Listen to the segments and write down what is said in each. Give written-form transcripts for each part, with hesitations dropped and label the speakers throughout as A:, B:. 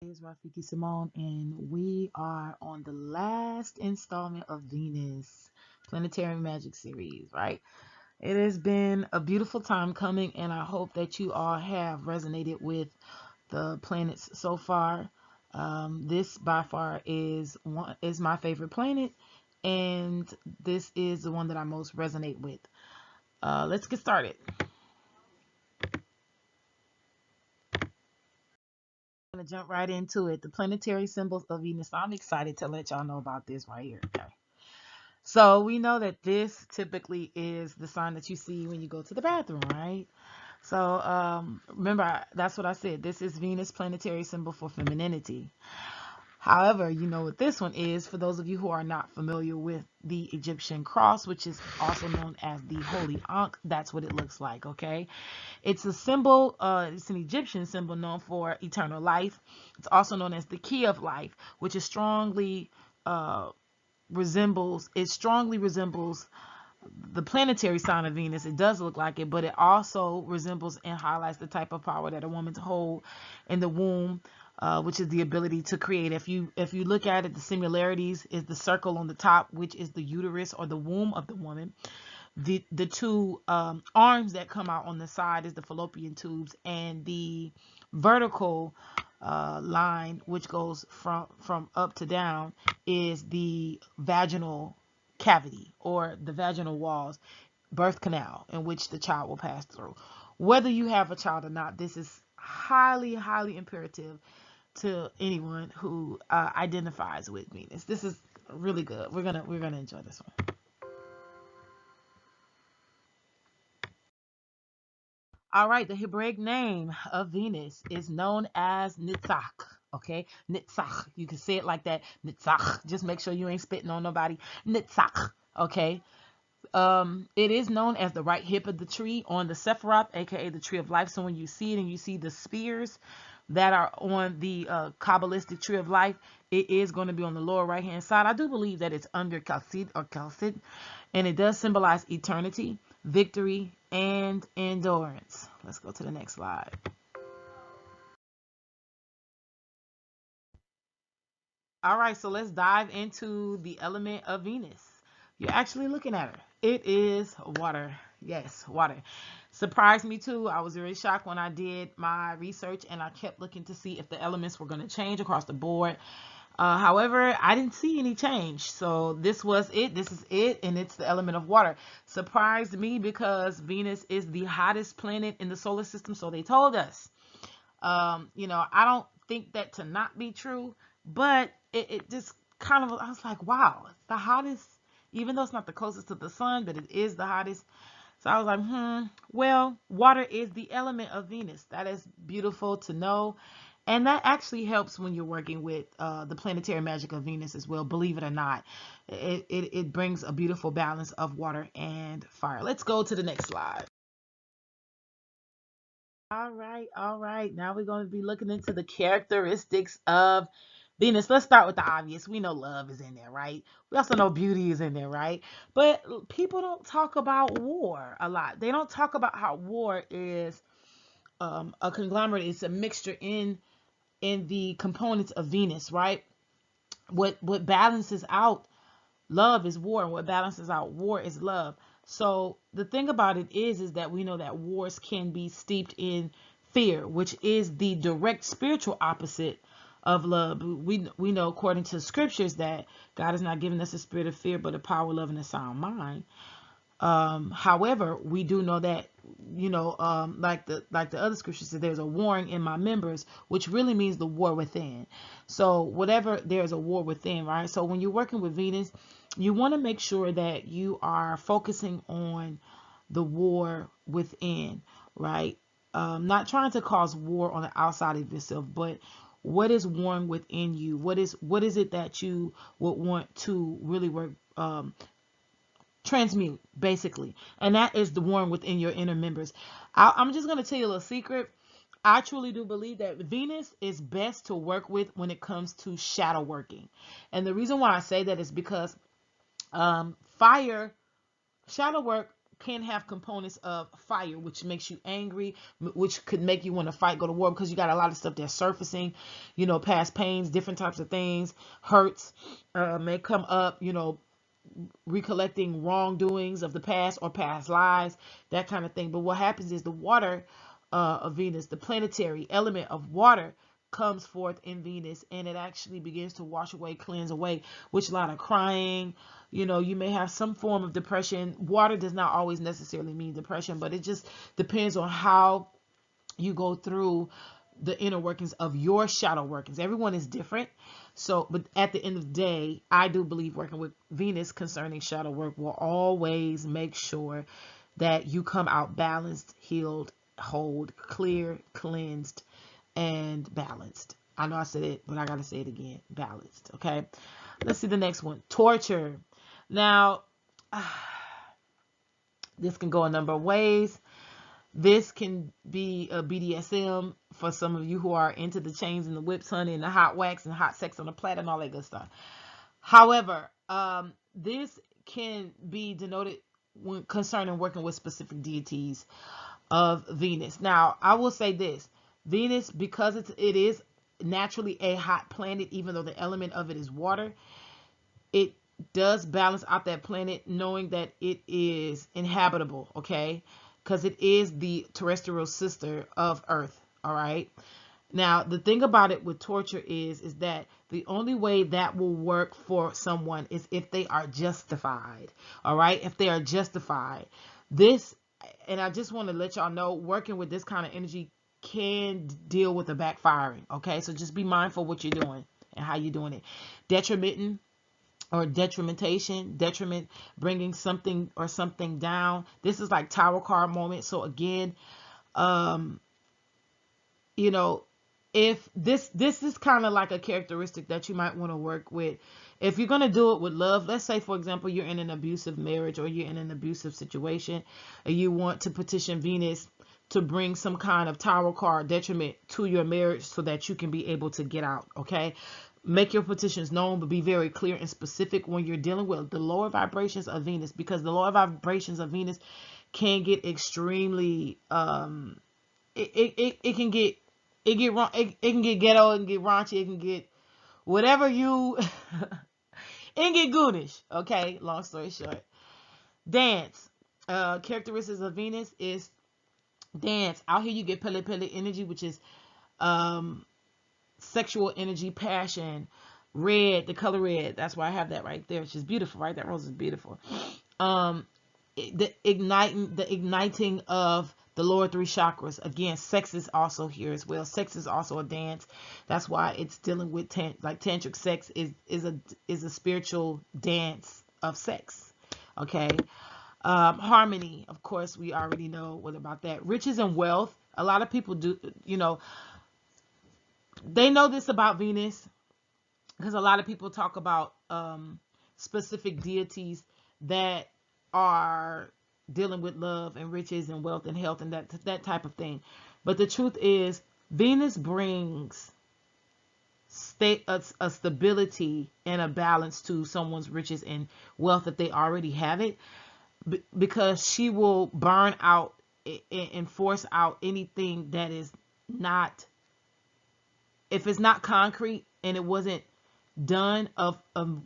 A: It's Rafiki Simone, and we are on the last installment of Venus Planetary Magic series, right? It has been a beautiful time coming, and I hope that you all have resonated with the planets so far. This by far is my favorite planet, and this is the one that I most resonate with. Let's get started. I'm gonna jump right into it. The planetary symbols of Venus. I'm excited to let y'all know about this right here. Okay. So we know that this typically is the sign that you see when you go to the bathroom, right? So remember, that's what I said. This is Venus planetary symbol for femininity. However, you know what this one is, for those of you who are not familiar with the Egyptian cross, which is also known as the Holy Ankh. That's what it looks like, okay? It's a symbol, it's an Egyptian symbol known for eternal life. It's also known as the key of life, which is uh, strongly resembles the planetary sign of Venus. It does look like it, but it also resembles and highlights the type of power that a woman to hold in the womb, which is the ability to create. If you look at it, the similarities is the circle on the top, which is the uterus or the womb of the woman. The two arms that come out on the side is the fallopian tubes, and the vertical line, which goes from up to down, is the vaginal cavity or the vaginal walls, birth canal, in which the child will pass through. Whether you have a child or not, this is highly imperative to anyone who identifies with Venus. This is really good. We're gonna enjoy this one. All right, the Hebraic name of Venus is known as Nitzach. Okay, Nitzach. You can say it like that, Nitzach. Just make sure you ain't spitting on nobody. Nitzach. Okay. It is known as the right hip of the tree on the Sephiroth, aka the tree of life. So when you see it and you see the spears that are on the Kabbalistic tree of life, it is going to be on the lower right hand side. I do believe that it's under Kalsid or Kalsid, and it does symbolize eternity, victory, and endurance. Let's go to the next slide. All right, so let's dive into the element of Venus. You're actually looking at her. It is water. Yes, water. Surprised me too. I was very shocked when I did my research and I kept looking to see if the elements were going to change across the board. However, I didn't see any change. So this was it. This is it. And it's the element of water. Surprised me because Venus is the hottest planet in the solar system. So they told us. I don't think that to not be true, but it just kind of, I was like, wow, the hottest, even though it's not the closest to the sun, but it is the hottest. So I was like, well, water is the element of Venus. That is beautiful to know. And that actually helps when you're working with the planetary magic of Venus as well, believe it or not. It brings a beautiful balance of water and fire. Let's go to the next slide. All right, all right. Now we're going to be looking into the characteristics of Venus. Let's start with the obvious. We know love is in there, right? We also know beauty is in there, right? But people don't talk about war a lot. They don't talk about how war is a conglomerate. It's a mixture in the components of Venus, right? What balances out love is war, and what balances out war is love. So the thing about it is that we know that wars can be steeped in fear, which is the direct spiritual opposite of love. We know according to scriptures that God has not given us a spirit of fear, but a power, love, and a sound mind. However, we do know that, like the other scriptures said, there's a warring in my members, which really means the war within. So whatever, there's a war within, right? So when you're working with Venus, you want to make sure that you are focusing on the war within, right? Not trying to cause war on the outside of yourself, but what is warring within you? What is it that you would want to really work transmute, basically, and that is the one within your inner members. I'm just going to tell you a little secret. I truly do believe that Venus is best to work with when it comes to shadow working, and the reason why I say that is because fire shadow work can have components of fire, which makes you angry, which could make you want to fight, go to war, because you got a lot of stuff that's surfacing, past pains, different types of things, hurts, may come up, recollecting wrongdoings of the past or past lives, that kind of thing. But what happens is the water of Venus, the planetary element of water, comes forth in Venus, and it actually begins to wash away, cleanse away, which a lot of crying, you may have some form of depression. Water does not always necessarily mean depression, but it just depends on how you go through the inner workings of your shadow workings. Everyone is different. So, but at the end of the day, I do believe working with Venus concerning shadow work will always make sure that you come out balanced, healed, whole, clear, cleansed, and balanced. I know I said it, but I got to say it again. Balanced. Okay. Let's see the next one. Torture. Now, this can go a number of ways. This can be a BDSM for some of you who are into the chains and the whips, honey, and the hot wax and hot sex on the platter and all that good stuff. However, this can be denoted when concerning working with specific deities of Venus. Now, I will say this. Venus, because it is naturally a hot planet, even though the element of it is water, it does balance out that planet, knowing that it is inhabitable, okay? Because it is the terrestrial sister of Earth, all right? Now, the thing about it with torture is that the only way that will work for someone is if they are justified, all right? If they are justified. This, and I just want to let y'all know, working with this kind of energy can deal with the backfiring, okay? So just be mindful what you're doing and how you're doing it. Detrimenting or detriment, bringing something or something down. This is like tower card moment. So again, if this is kind of like a characteristic that you might want to work with. If you're going to do it with love, let's say, for example, you're in an abusive marriage or you're in an abusive situation and you want to petition Venus to bring some kind of tower card detriment to your marriage so that you can be able to get out, okay? Make your petitions known, but be very clear and specific when you're dealing with the lower vibrations of Venus, because the lower vibrations of Venus can get extremely, it can get wrong, it can get ghetto, it can get raunchy, it can get whatever you, it can get goonish, okay? Long story short. Dance. Characteristics of Venus is dance. Out here you get pele pele energy, which is sexual energy, passion, red, the color red. That's why I have that right there. She's beautiful, right? That rose is beautiful. The igniting of the lower three chakras. Again, sex is also here as well. Sex is also a dance. That's why it's dealing with like tantric sex is a spiritual dance of sex. Okay. Harmony, of course, we already know what about that. Riches and wealth. A lot of people do, they know this about Venus because a lot of people talk about specific deities that are dealing with love and riches and wealth and health and that type of thing. But the truth is, Venus brings a stability and a balance to someone's riches and wealth if they already have it, because she will burn out and force out anything that is not, if it's not concrete and it wasn't done of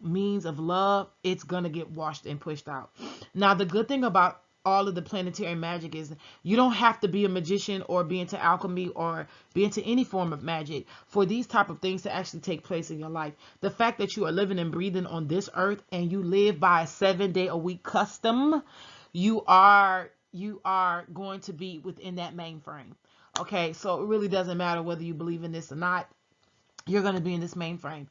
A: means of love, it's gonna get washed and pushed out. Now, the good thing about all of the planetary magic is you don't have to be a magician or be into alchemy or be into any form of magic for these type of things to actually take place in your life. The fact that you are living and breathing on this earth and you live by a 7-day-a-week custom, you are going to be within that mainframe. Okay, so it really doesn't matter whether you believe in this or not. You're going to be in this mainframe.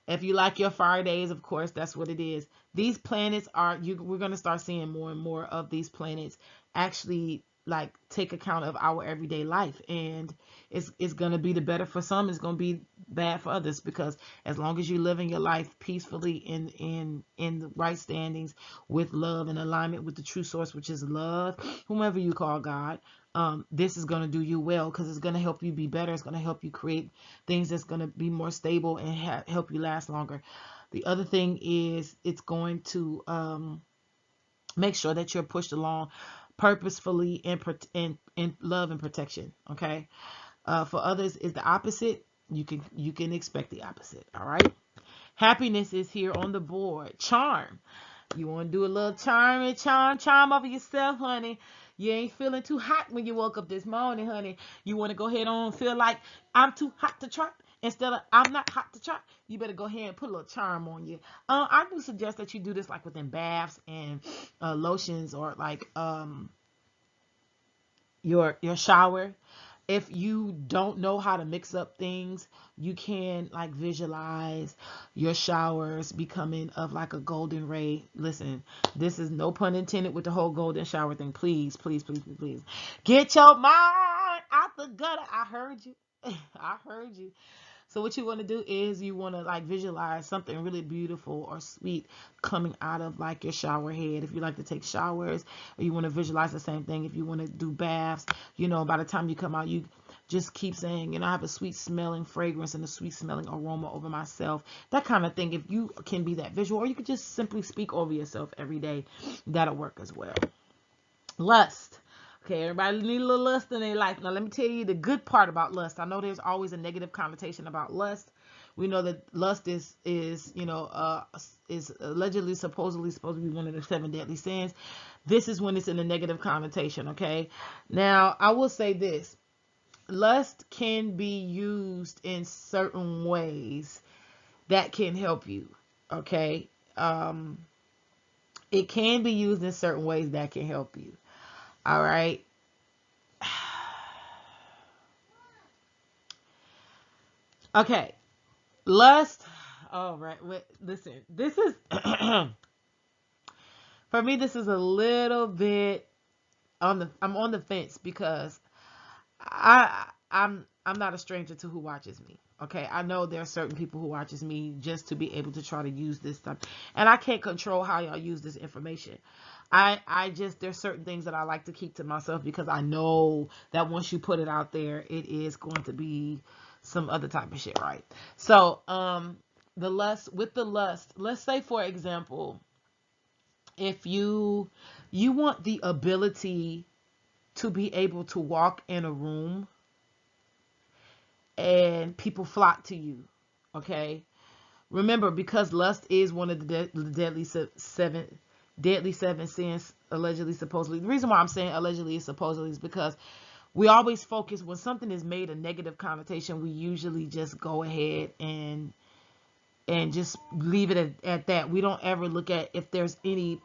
A: If you like your fire days, of course, that's what it is. These planets are, we're going to start seeing more and more of these planets actually like take account of our everyday life, and it's going to be the better for some, it's going to be bad for others, because as long as you live in your life peacefully in the right standings with love and alignment with the true source, which is love, whomever you call God, this is going to do you well, because it's going to help you be better. It's going to help you create things that's going to be more stable and help you last longer. The other thing is it's going to Make sure that you're pushed along purposefully in love and protection. Okay. For others is the opposite. You can expect the opposite. All right. Happiness is here on the board. Charm. You want to do a little charm over yourself, honey. You ain't feeling too hot when you woke up this morning, honey. You want to go ahead on and feel like I'm too hot to try instead of I'm not hot to try. You better go ahead and put a little charm on you. I do suggest that you do this like within baths and lotions, or like your shower. If you don't know how to mix up things, you can like visualize your showers becoming of like a golden ray. Listen, this is no pun intended with the whole golden shower thing. Please, please, please, please, please. Get your mind out the gutter. I heard you. I heard you. So what you want to do is you want to like visualize something really beautiful or sweet coming out of like your shower head. If you like to take showers, or you want to visualize the same thing, if you want to do baths, by the time you come out, you just keep saying, I have a sweet smelling fragrance and a sweet smelling aroma over myself. That kind of thing. If you can be that visual, or you could just simply speak over yourself every day, that'll work as well. Lust. Okay, everybody need a little lust in their life. Now, let me tell you the good part about lust. I know there's always a negative connotation about lust. We know that lust is allegedly, supposed to be one of the 7 deadly sins. This is when it's in a negative connotation, okay? Now, I will say this. Lust can be used in certain ways that can help you, okay? It can be used in certain ways that can help you. All right. Okay. Lust. All right. Listen, this is for me. This is a little bit I'm on the fence, because I'm not a stranger to who watches me. Okay, I know there are certain people who watches me just to be able to try to use this stuff, and I can't control how y'all use this information. There's certain things that I like to keep to myself, because I know that once you put it out there, it is going to be some other type of shit, right? So, the lust, let's say, for example, if you want the ability to be able to walk in a room and people flock to you, okay? Remember, because lust is one of the deadly seven sins, allegedly, supposedly. The reason why I'm saying allegedly and supposedly is because we always focus, when something is made a negative connotation, we usually just go ahead and just leave it at that. We don't ever look at if there's any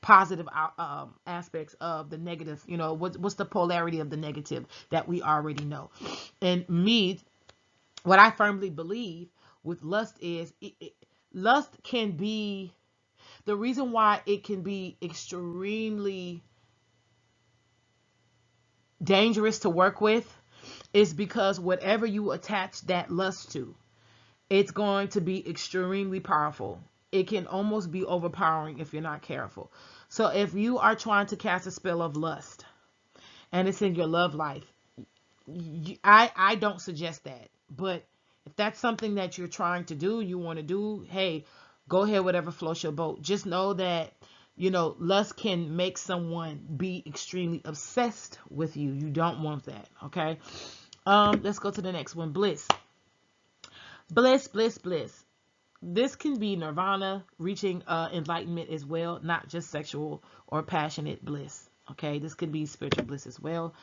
A: positive aspects of the negative. What's the polarity of the negative that we already know. And what I firmly believe with lust is lust can be, the reason why it can be extremely dangerous to work with is because whatever you attach that lust to, it's going to be extremely powerful. It can almost be overpowering if you're not careful. So if you are trying to cast a spell of lust and it's in your love life, I don't suggest that. But if that's something that you're trying to do, you want to do, hey, go ahead, whatever floats your boat. Just know that, lust can make someone be extremely obsessed with you. You don't want that, okay? Let's go to the next one. Bliss. Bliss, bliss, bliss. This can be nirvana, reaching enlightenment as well, not just sexual or passionate bliss. Okay, this could be spiritual bliss as well.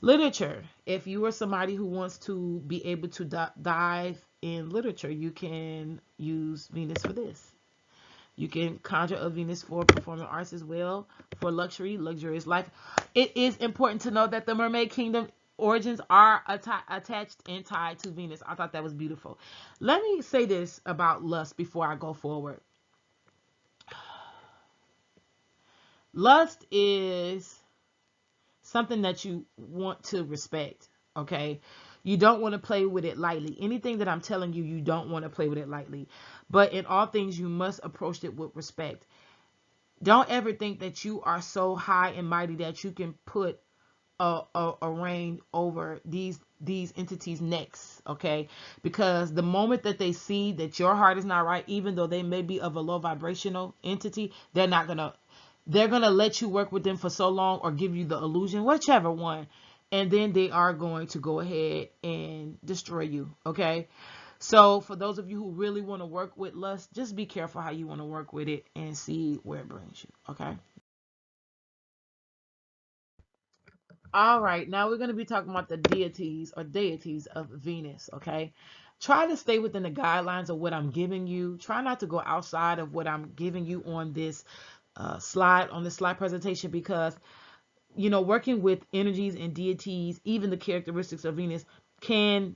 A: Literature. If you are somebody who wants to be able to dive in literature, you can use Venus for this. You can conjure a Venus for performing arts as well, for luxurious life. It is important to know that the Mermaid Kingdom origins are attached and tied to Venus. I thought that was beautiful. Let me say this about lust before I go forward. Lust is something that you want to respect, okay? You don't want to play with it lightly. Anything that I'm telling you, you don't want to play with it lightly. But in all things, you must approach it with respect. Don't ever think that you are so high and mighty that you can put a reign over these entities' necks, okay? Because the moment that they see that your heart is not right, even though they may be of a low vibrational entity, they're not gonna they're going to let you work with them for so long or give you the illusion, whichever one. And then they are going to go ahead and destroy you. Okay. So for those of you who really want to work with lust, just be careful how you want to work with it and see where it brings you. Okay. All right. Now we're going to be talking about the deities of Venus. Okay. Try to stay within the guidelines of what I'm giving you. Try not to go outside of what I'm giving you on this slide presentation, because working with energies and deities, even the characteristics of Venus, can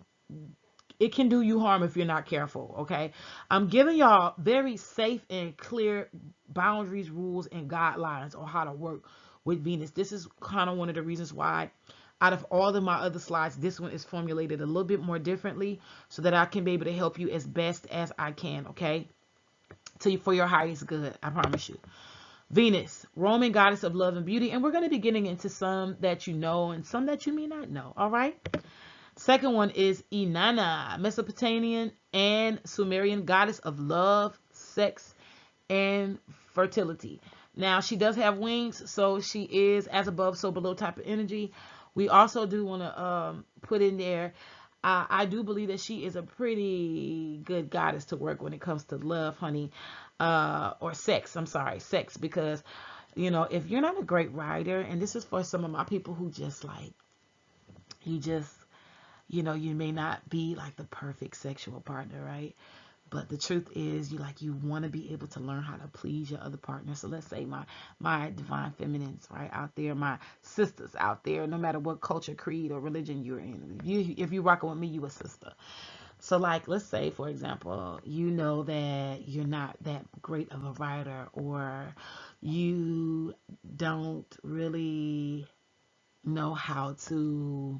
A: it can do you harm if you're not careful. Okay, I'm giving y'all very safe and clear boundaries, rules, and guidelines on how to work with Venus. This is kind of one of the reasons why out of all of my other slides, this one is formulated a little bit more differently so that I can be able to help you as best as I can. Okay, for your highest good, I promise you. Venus, Roman goddess of love and beauty. And we're going to be getting into some that you know and some that you may not know. All right. Second one is Inanna, Mesopotamian and Sumerian goddess of love, sex, and fertility. Now, she does have wings, so she is as above, so below type of energy. We also do want to put in there, I do believe that she is a pretty good goddess to work when it comes to love, honey, or sex. I'm sorry, sex, because, if you're not a great writer, and this is for some of my people who just like, you just, you may not be like the perfect sexual partner, right? But the truth is, you want to be able to learn how to please your other partner. So let's say my divine feminines, right, out there, my sisters out there, no matter what culture, creed, or religion you're in. If you're rocking with me, you a sister. So let's say, for example, you know that you're not that great of a writer, or you don't really know how to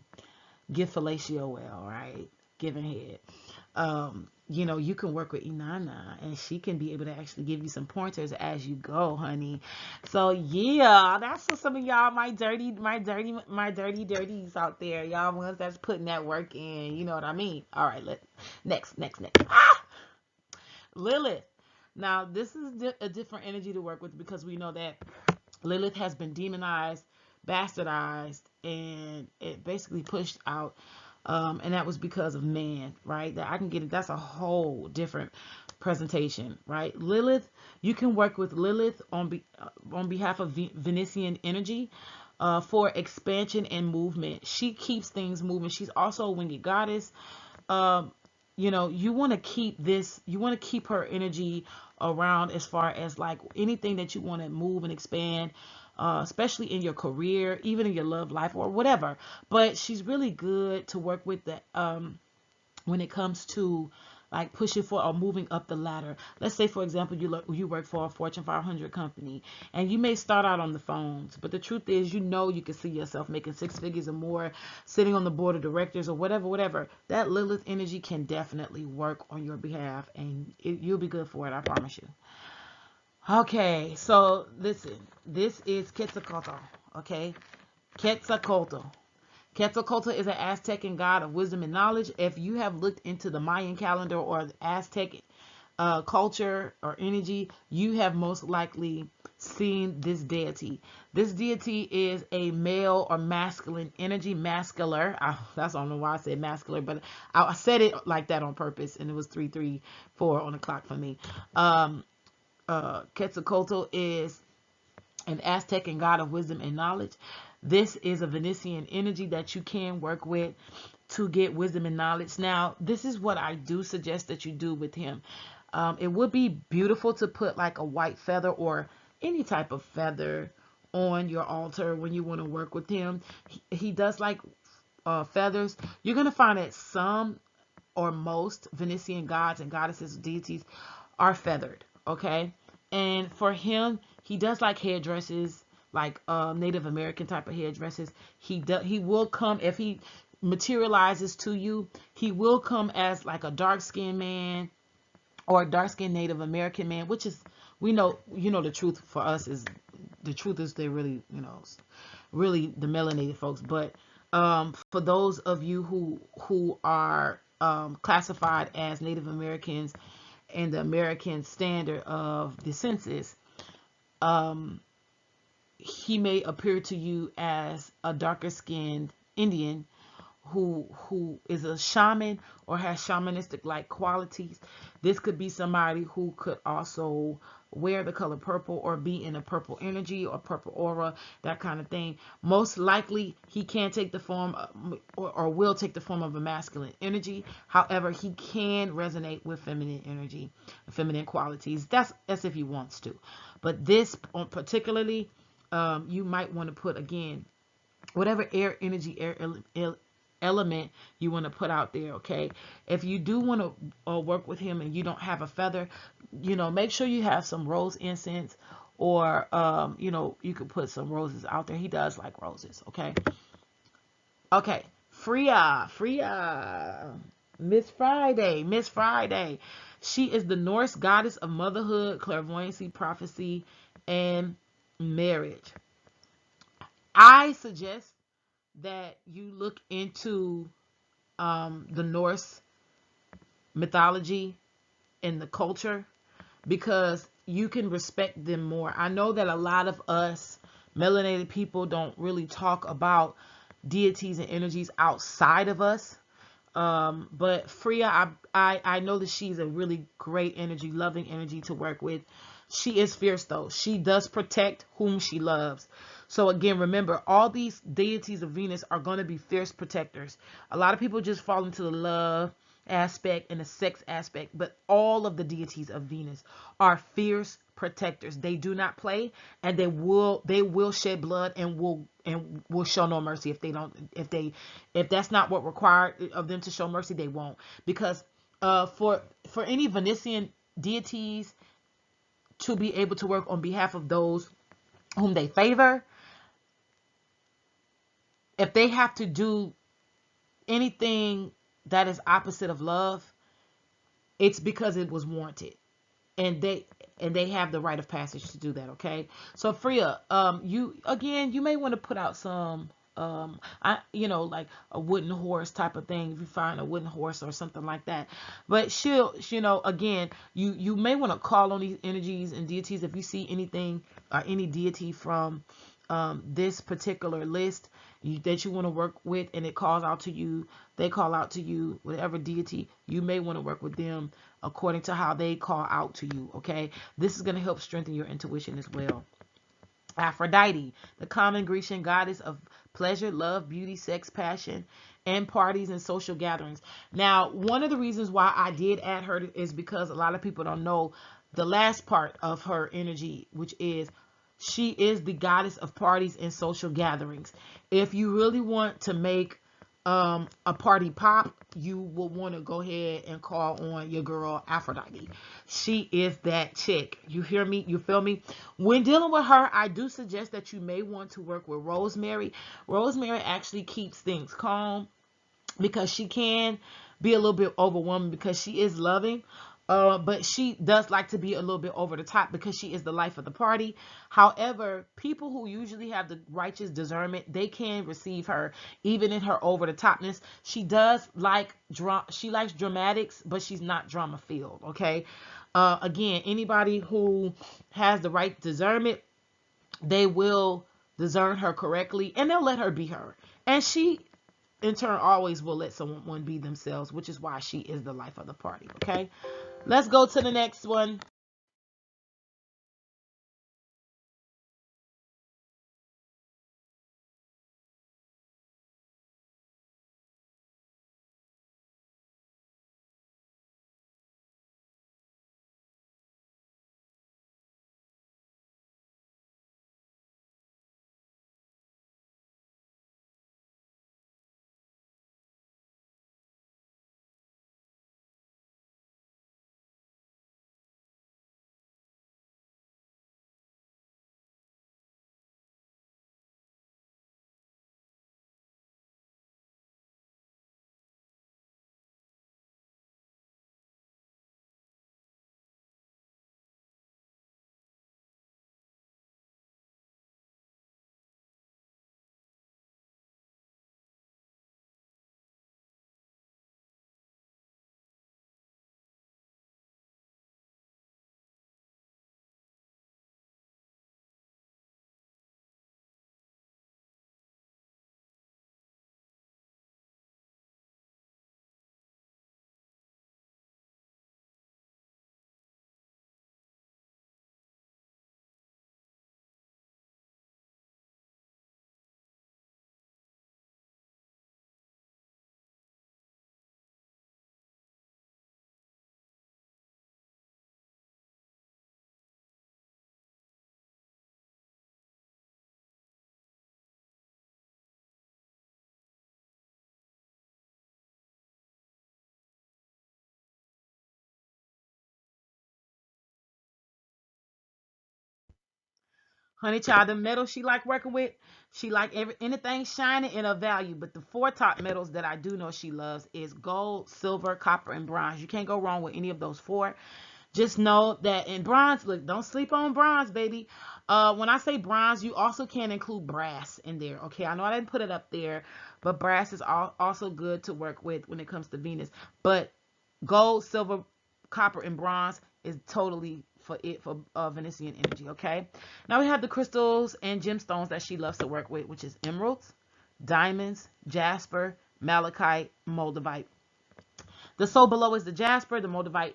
A: give fellatio well, right? Giving head. You can work with Inanna, and she can be able to actually give you some pointers as you go, honey. So yeah, that's for some of y'all, my dirties out there. Y'all ones that's putting that work in. You know what I mean? All right, next. Lilith. Now, this is a different energy to work with, because we know that Lilith has been demonized, bastardized, and it basically pushed out. And that was because of man, right? That I can get it. That's a whole different presentation, right? Lilith, you can work with Lilith on behalf of Venusian energy for expansion and movement. She keeps things moving. She's also a winged goddess. Um, you want to keep this, you want to keep her energy around as far as like anything that you want to move and expand, especially in your career, even in your love life or whatever. But she's really good to work with when it comes to like pushing for or moving up the ladder. Let's say, for example, you work for a Fortune 500 company, and you may start out on the phones, but the truth is, you can see yourself making six figures or more, sitting on the board of directors or whatever. That Lilith energy can definitely work on your behalf, and you'll be good for it, I promise you. Okay, so listen, this is Quetzalcoatl, okay? Quetzalcoatl. Quetzalcoatl is an Aztecan god of wisdom and knowledge. If you have looked into the Mayan calendar or the Aztec culture or energy, you have most likely seen this deity. This deity is a male or masculine energy, mascular. I don't know why I said masculine, but I said it like that on purpose, and it was 334 on the clock for me. Quetzalcoatl is an Aztecan god of wisdom and knowledge. This is a Venusian energy that you can work with to get wisdom and knowledge. Now, this is what I do suggest that you do with him. It would be beautiful to put like a white feather or any type of feather on your altar when you want to work with him. He does like feathers. You're going to find that some or most Venusian gods and goddesses, deities are feathered, okay? And for him, he does like hairdresses, like Native American type of hairdresses. He will come, if he materializes to you, he will come as like a dark-skinned man or a dark-skinned Native American man, which is, we know, the truth for us is, the truth is they're really, really the melanated folks. But for those of you who are classified as Native Americans and the American standard of the census, he may appear to you as a darker skinned Indian who is a shaman or has shamanistic like qualities. This could be somebody who could also wear the color purple or be in a purple energy or purple aura, that kind of thing. Most likely he can take the form of, or will take the form of a masculine energy. However, he can resonate with feminine energy, feminine qualities. That's if he wants to. But this particularly, you might want to put, again, whatever air energy, element you want to put out there. Okay, if you do want to work with him and you don't have a feather, make sure you have some rose incense, or you could put some roses out there. He does like roses. Okay, Freya, Miss Friday, she is the Norse goddess of motherhood, clairvoyancy, prophecy, and marriage. I suggest that you look into the Norse mythology and the culture, because you can respect them more. I know that a lot of us melanated people don't really talk about deities and energies outside of us. But Freya, I know that she's a really great energy, loving energy to work with. She is fierce though. She does protect whom she loves. So again, remember, all these deities of Venus are going to be fierce protectors. A lot of people just fall into the love aspect and the sex aspect, but all of the deities of Venus are fierce protectors. They do not play, and they will shed blood and will show no mercy if they don't, if that's not what required of them to show mercy. They won't, because for any Venusian deities to be able to work on behalf of those whom they favor, if they have to do anything that is opposite of love, it's because it was warranted, and they have the rite of passage to do that. Okay, so Freya, you may want to put out some, like a wooden horse type of thing, if you find a wooden horse or something like that. But again, you may want to call on these energies and deities if you see anything or any deity from this particular list that you want to work with, and it calls out to you, they call out to you, whatever deity, you may want to work with them according to how they call out to you. Okay, this is going to help strengthen your intuition as well. Aphrodite, the common Grecian goddess of pleasure, love, beauty, sex, passion, and parties and social gatherings. Now, one of the reasons why I did add her is because a lot of people don't know the last part of her energy, which is she is the goddess of parties and social gatherings. If you really want to make a party pop, you will want to go ahead and call on your girl Aphrodite. She is that chick. You hear me? You feel me? When dealing with her, I do suggest that you may want to work with Rosemary. Rosemary actually keeps things calm, because she can be a little bit overwhelming, because she is loving. But she does like to be a little bit over the top, because she is the life of the party. However, people who usually have the righteous discernment, they can receive her even in her over the topness. She does like she likes dramatics, but she's not drama filled. Okay. Again, anybody who has the right discernment, they will discern her correctly, and they'll let her be her. And she in turn always will let someone be themselves, which is why she is the life of the party. Okay, let's go to the next one. Honey child, the metals she like working with, she like anything shining and of value. But the 4 top metals that I do know she loves is gold, silver, copper, and bronze. You can't go wrong with any of those 4. Just know that in bronze, look, don't sleep on bronze, baby. When I say bronze, you also can include brass in there. Okay, I know I didn't put it up there, but brass is also good to work with when it comes to Venus. But gold, silver, copper, and bronze is totally for Venusian energy. Okay, now we have the crystals and gemstones that she loves to work with, which is emeralds, diamonds, jasper, malachite, moldavite. The soul below is the jasper. The moldavite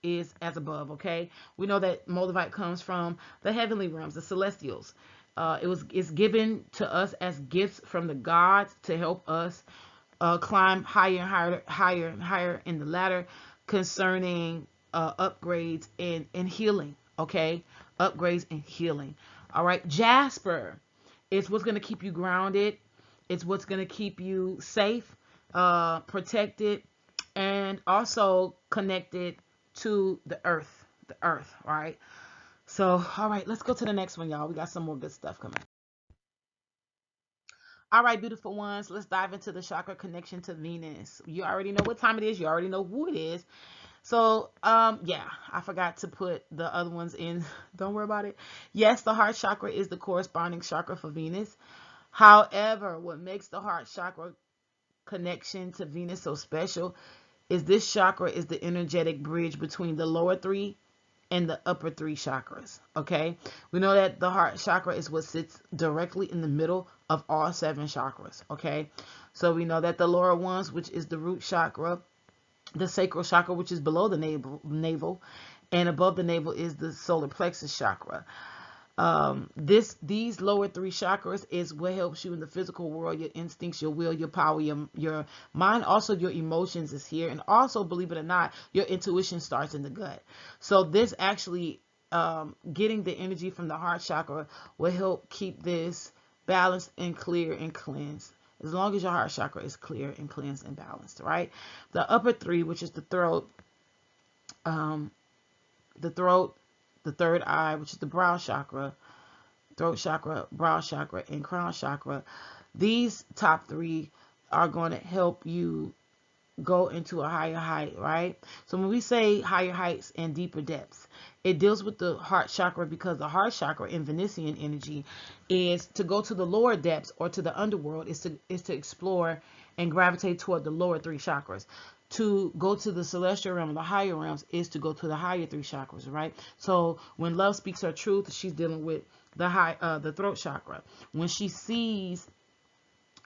A: is as above. Okay, we know that moldavite comes from the heavenly realms, the celestials. It's given to us as gifts from the gods to help us climb higher and higher and higher in the ladder concerning upgrades and healing. Okay, upgrades and healing. All right, jasper is what's going to keep you grounded. It's what's going to keep you safe, protected, and also connected to the earth. The earth, right? So, all right, let's go to the next one, y'all. We got some more good stuff coming. All right, beautiful ones, let's dive into the chakra connection to Venus. You already know what time it is. You already know who it is. So, yeah, I forgot to put the other ones in. Don't worry about it. Yes, the heart chakra is the corresponding chakra for Venus. However, what makes the heart chakra connection to Venus so special is this chakra is the energetic bridge between the lower 3 and the upper 3 chakras. Okay, we know that the heart chakra is what sits directly in the middle of all 7 chakras. Okay, so we know that the lower ones, which is the root chakra, the sacral chakra, which is below the navel, and above the navel is the solar plexus chakra. These lower 3 chakras is what helps you in the physical world. Your instincts, your will, your power, your mind, also your emotions is here, and also, believe it or not, your intuition starts in the gut. So this actually getting the energy from the heart chakra will help keep this balanced and clear and cleansed, as long as your heart chakra is clear and cleansed and balanced, right? The upper 3, which is the throat, the third eye, which is the brow chakra, throat chakra, brow chakra, and crown chakra. These top 3 are going to help you go into a higher height, right? So when we say higher heights and deeper depths, it deals with the heart chakra, because the heart chakra in Venusian energy is to go to the lower depths or to the underworld, is to explore and gravitate toward the lower 3 chakras. To go to the celestial realm, the higher realms, is to go to the higher 3 chakras, right? So when love speaks her truth, she's dealing with the throat chakra. When she sees,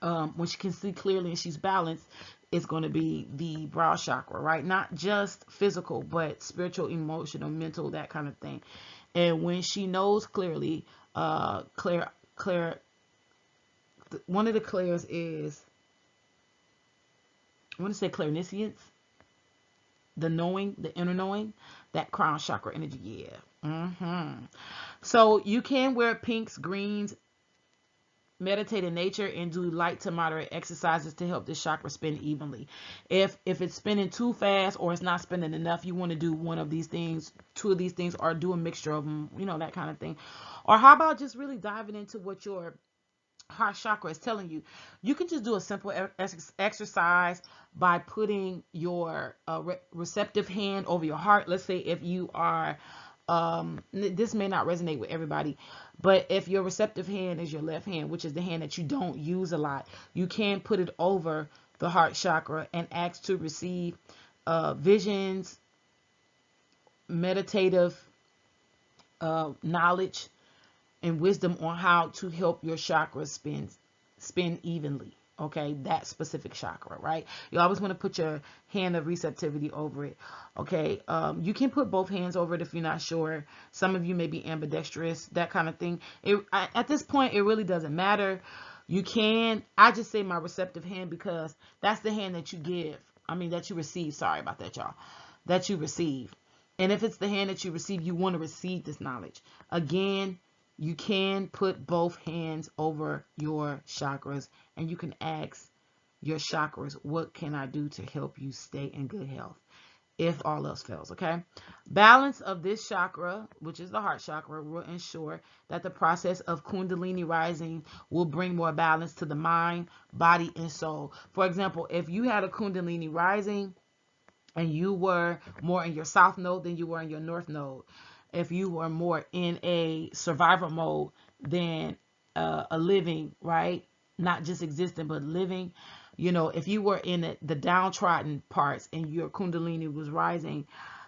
A: when she can see clearly and she's balanced, it's going to be the brow chakra, right? Not just physical, but spiritual, emotional, mental, that kind of thing. And when she knows clearly, one of the clairs is, I want to say clairnescience, the knowing, the inner knowing, that crown chakra energy. Yeah. So you can wear pinks, greens, meditate in nature, and do light to moderate exercises to help this chakra spin evenly. If it's spinning too fast or it's not spinning enough, you want to do one of these things, 2 of these things, or do a mixture of them, you know, that kind of thing. Or how about just really diving into what your heart chakra is telling you? You can just do a simple exercise by putting your receptive hand over your heart. Let's say if you are, this may not resonate with everybody, but if your receptive hand is your left hand, which is the hand that you don't use a lot, you can put it over the heart chakra and ask to receive visions, meditative knowledge, and wisdom on how to help your chakras spin evenly. Okay, that specific chakra, right? You always want to put your hand of receptivity over it. Okay, you can put both hands over it if you're not sure. Some of you may be ambidextrous, that kind of thing. At this point, it really doesn't matter. You can, I just say my receptive hand because that's the hand that you give. I mean, that you receive. Sorry about that, y'all. That you receive. And if it's the hand that you receive, you want to receive this knowledge. Again, you can put both hands over your chakras, and you can ask your chakras, what can I do to help you stay in good health? if all else fails, okay? Balance of this chakra, which is the heart chakra, will ensure that the process of Kundalini rising will bring more balance to the mind, body, and soul. For example, if you had a Kundalini rising and you were more in your south node than you were in your north node, if you were more in a survival mode than a living, right? Not just existing, but living. You know, if you were in the downtrodden parts and your Kundalini was rising,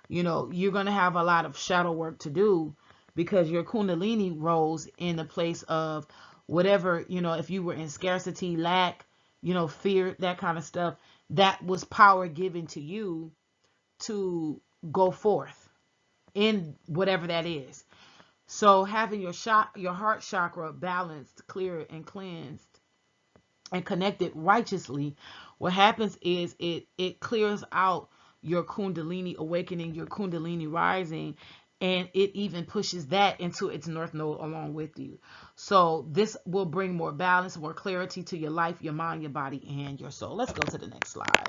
A: you know, you're going to have a lot of shadow work to do because your Kundalini rose in the place of whatever, you know, if you were in scarcity, lack, you know, fear, that kind of stuff, that was power given to you to go forth in whatever that is. So having your heart chakra balanced, clear, and cleansed and connected righteously, what happens is it clears out your Kundalini awakening, your Kundalini rising, and it even pushes that into its north node along with you. So this will bring more balance, more clarity to your life, your mind, your body, and your soul. Let's go to the next slide.